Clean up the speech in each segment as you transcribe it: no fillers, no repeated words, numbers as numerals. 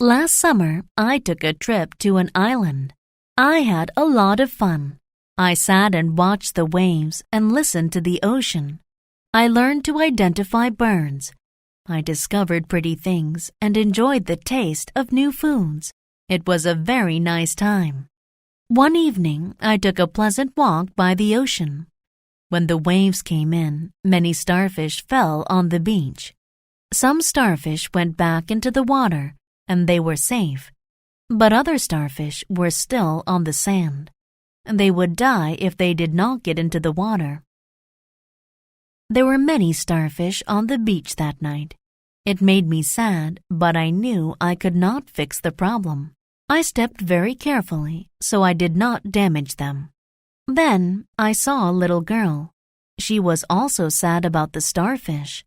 Last summer, I took a trip to an island. I had a lot of fun. I sat and watched the waves and listened to the ocean. I learned to identify birds. I discovered pretty things and enjoyed the taste of new foods. It was a very nice time. One evening, I took a pleasant walk by the ocean. When the waves came in, many starfish fell on the beach. Some starfish went back into the water, and they were safe. But other starfish were still on the sand. They would die if they did not get into the water. There were many starfish on the beach that night. It made me sad, but I knew I could not fix the problem. I stepped very carefully, so I did not damage them. Then I saw a little girl. She was also sad about the starfish.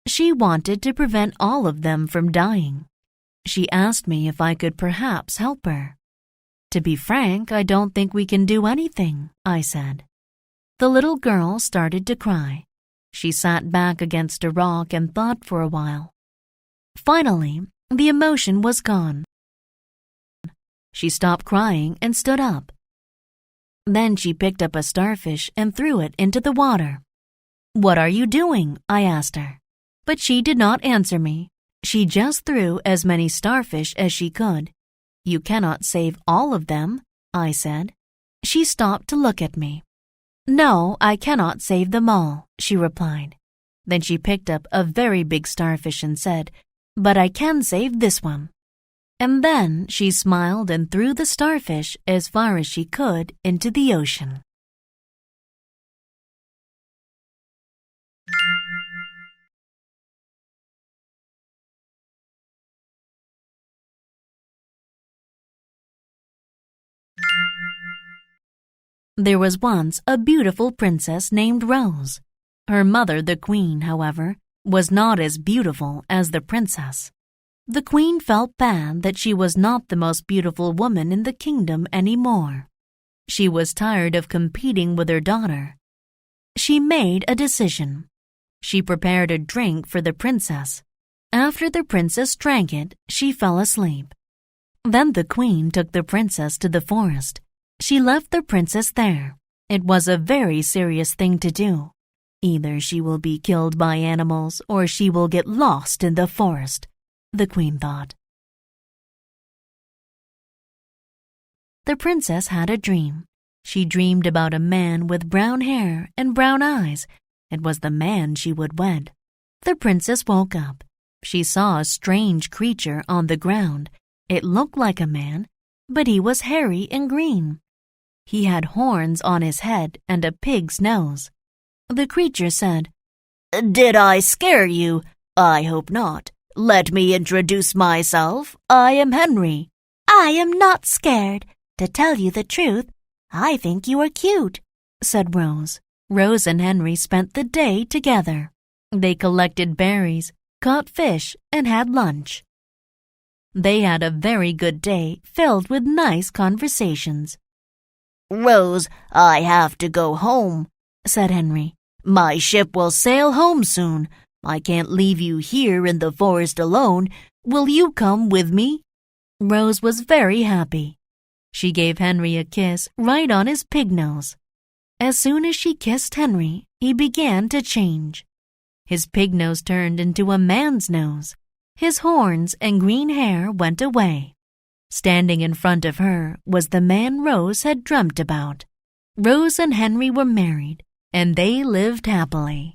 She wanted to prevent all of them from dying. She asked me if I could perhaps help her. To be frank, I don't think we can do anything, I said. The little girl started to cry. She sat back against a rock and thought for a while. Finally, the emotion was gone. She stopped crying and stood up. Then she picked up a starfish and threw it into the water. "What are you doing?" I asked her. But she did not answer me. She just threw as many starfish as she could. "You cannot save all of them," I said. She stopped to look at me. "No, I cannot save them all," she replied. Then she picked up a very big starfish and said, "But I can save this one." And then she smiled and threw the starfish as far as she could into the ocean. There was once a beautiful princess named Rose. Her mother, the queen, however, was not as beautiful as the princess. The queen felt bad that she was not the most beautiful woman in the kingdom anymore. She was tired of competing with her daughter. She made a decision. She prepared a drink for the princess. After the princess drank it, she fell asleep. Then the queen took the princess to the forest. She left the princess there. It was a very serious thing to do. Either she will be killed by animals or she will get lost in the forest, the queen thought. The princess had a dream. She dreamed about a man with brown hair and brown eyes. It was the man she would wed. The princess woke up. She saw a strange creature on the ground. It looked like a man, but he was hairy and green. He had horns on his head and a pig's nose. The creature said, "Did I scare you? I hope not. Let me introduce myself. I am Henry." "I am not scared. To tell you the truth, I think you are cute," said Rose. Rose and Henry spent the day together. They collected berries, caught fish, and had lunch. They had a very good day filled with nice conversations. "Rose, I have to go home," said Henry. "My ship will sail home soon. I can't leave you here in the forest alone. Will you come with me?" Rose was very happy. She gave Henry a kiss right on his pig nose. As soon as she kissed Henry, he began to change. His pig nose turned into a man's nose. His horns and green hair went away. Standing in front of her was the man Rose had dreamt about. Rose and Henry were married, and they lived happily.